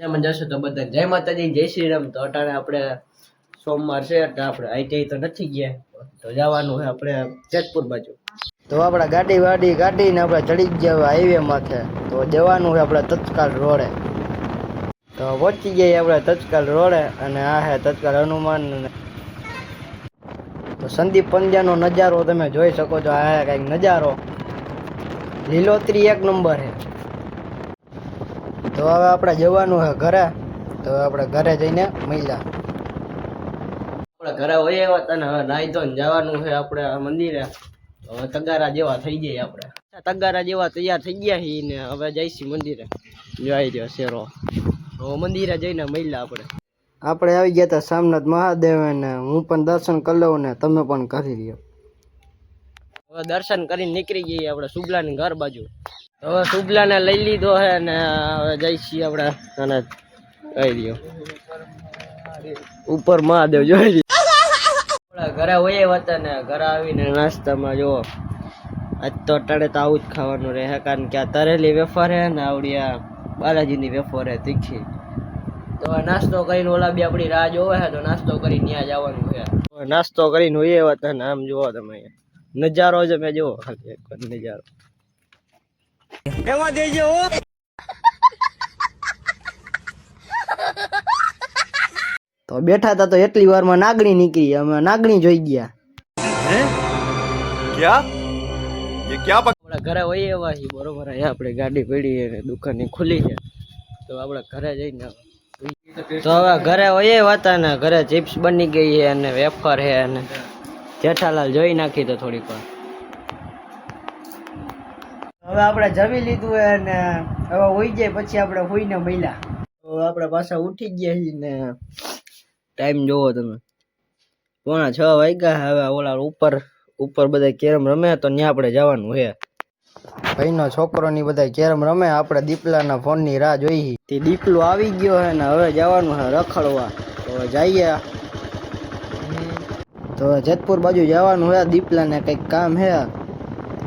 એમાં જશે તો બધા જય માતાજી, જય શ્રી રામ। તો અટાણે આપણે સોમવાર છે એટલે આપણે આઈટી તો નથી ગયા, તો જવાનું છે આપણે જેતપુર બાજુ। તો આપણે ગાડી વાડી કાઢીને આપણે ચડી ગયા હાઈવે માથે, તો જવાનું છે આપણે તત્કાલ રોડે। તો પહોંચી જઈએ આપણે તત્કાલ રોડે, અને આ છે તત્કાલ હનુમાન। તો સંદીપ પંડ્યાનો નજારો તમે જોઈ શકો છો, આ કંઈક નજારો, લીલોતરી એક નંબર છે। તો હવે આપણે જવાનું છે ઘરે, તો આપણે ઘરે જઈને મળ્યા। આપણે ઘરે હોઈએ અને હવે નાઈ ધોઈને જવાનું છે આપણે મંદિરે। હવે તગારા જેવા થઈ જાય, આપણે તગારા જેવા તૈયાર થઈ ગયા છીએ ને હવે જઈશું મંદિરે। જોઈ રહ્યો શેરો, તો મંદિરે જઈને મળ્યા આપણે આવી ગયા હતા સોમનાથ મહાદેવ ને હું પણ દર્શન કરી લઉં ને તમે પણ કરી લ્યો। હવે દર્શન કરીને નીકળી જઈએ આપણે શુભલાની ઘર બાજુ। હવે શુભલાને લઈ લીધો છે ને હવે જઈ છીએ આપણે, અને કહી દો ઉપર મહાદેવ જોઈ આપણે ઘરે હોય હતા ને ઘરે આવીને નાસ્તામાં જો આજ તો અટાણે તો આવું જ ખાવાનું રહે, કારણ કે આ તરેલી વેફર હે ને આવડી આ બાલાજીની વેફર હે તીખી। તો નાસ્તો કરીને ઓલા બી આપણી રાહ જોવે છે, તો નાસ્તો કરીને ત્યાં જવાનું છે। નાસ્તો કરીને હોય હતા ને આમ જુઓ તમે નજારો જ મેં જુઓ, ખાલી એક નજારો એમાં દેજો। તો બેઠા હતા તો એટલી વારમાં નાગણી નીકળી, અમે નાગણી જોઈ ગયા। હે ક્યાં ये क्या આપણા ઘરે હોય એવા છે બરોબર, અહીંયા આપણે ગાડી પડી અને દુકાન ખુલી છે, તો આપણે ઘરે જઈને તો હવે ઘરે હોય હતા ને ઘરે ચિપ્સ બની ગઈ છે અને વેફર છે, અને જેઠાલાલ જોઈ નાખી તો થોડીક વાર। હવે આપણે જમી લીધું હે ને હવે હોઈ જાય પછી આપણે હોઈને મળ્યા। તો આપણે પાછા ઉઠી ગયા છીએ ને ટાઈમ જોવો તમે 5:45 વાગ્યા। હવે ઓલા ઉપર બધા કેરમ રમે તો ત્યાં આપણે જવાનું છે। ભાઈનો છોકરો ની બધા કેરમ રમે, આપણે દીપલાના ફોન ની રાહ જોઈ, તે દીપલો આવી ગયો છે ને હવે જવાનું છે રખડવા। તો જઈએ, તો જેતપુર બાજુ જવાનું છે, દીપલાને કંઈક કામ છે,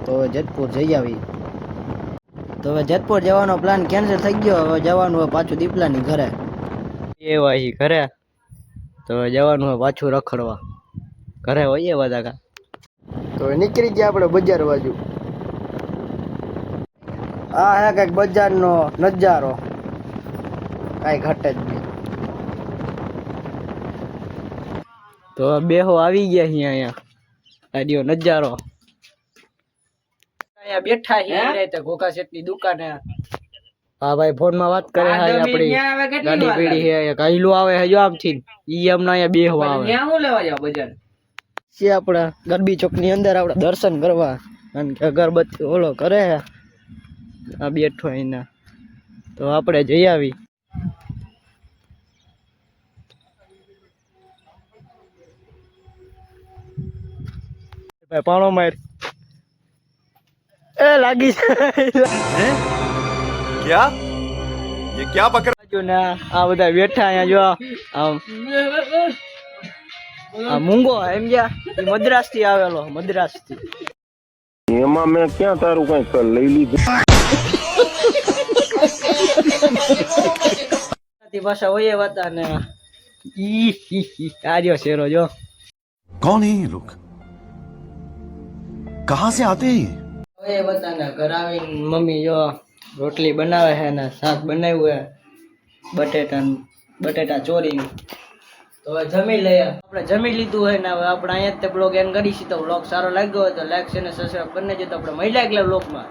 તો જેતપુર જઈ આવી। તો હવે જેતપુર જવાનો પ્લાન કેન્સલ થઈ ગયો, હવે જવાનું હોય પાછું દીપલાની ઘરે એવા ઘરે, તો જવાનું હોય પાછું રખડવા ઘરે હોઈએ બધા। તો નીકળી ગયા આપણે બજાર બાજુ, આ હે કઈક બજારનો નજારો, કઈ ઘટે જ નહીં। તો બેહો આવી ગયા છીએ અહીંયા, આડિયો નજારો અહીંયા બેઠા છીએ તો ઘોઘા શેઠની દુકાને। હા ભાઈ ફોન માં વાત કરે છે, આપણી ગાડી પીડી છે, કઈલું આવે છે જો આમથી ઈ અમને અહીંયા બેહવા આવે। ત્યાં હું લેવા જાવ બજાર છે આપણા ગરબી ચોક ની અંદર આપણે દર્શન કરવા, કારણ કે અગરબત્તી ઓલો કરે છે આ બેઠો એના, તો આપણે જઈ આવી। ભાઈ પાણો માર એ લાગી હે क्या ये क्या पकड़ जो ना આ બધા બેઠા અહીંયા જો આમ આ મૂંગો એમ ગયા મદ્રાસ થી આવેલો, મદ્રાસ થી એમાં મેં ક્યાં તારું કઈ લઈ લીધું ભાષા હોય હતા ને આર્યો શેરો જો कौन है ये लोग, कहां से आते हैं હોય હતા ને ઘર આવીને મમ્મી જો રોટલી બનાવે છે ને શાક બનાવ્યું છે બટેટા ચોરીનું। તો હવે જમી લઈએ, આપણે જમી લીધું હોય ને હવે આપણે અહીંયા જ બ્લોગ એન્ડ કરીશું। તો બ્લોગ સારો લાગ્યો હોય તો લાઈક અને સબસ્ક્રાઈબ કરી દેજો। તો આપણે મળ્યા આગલા બ્લોગમાં।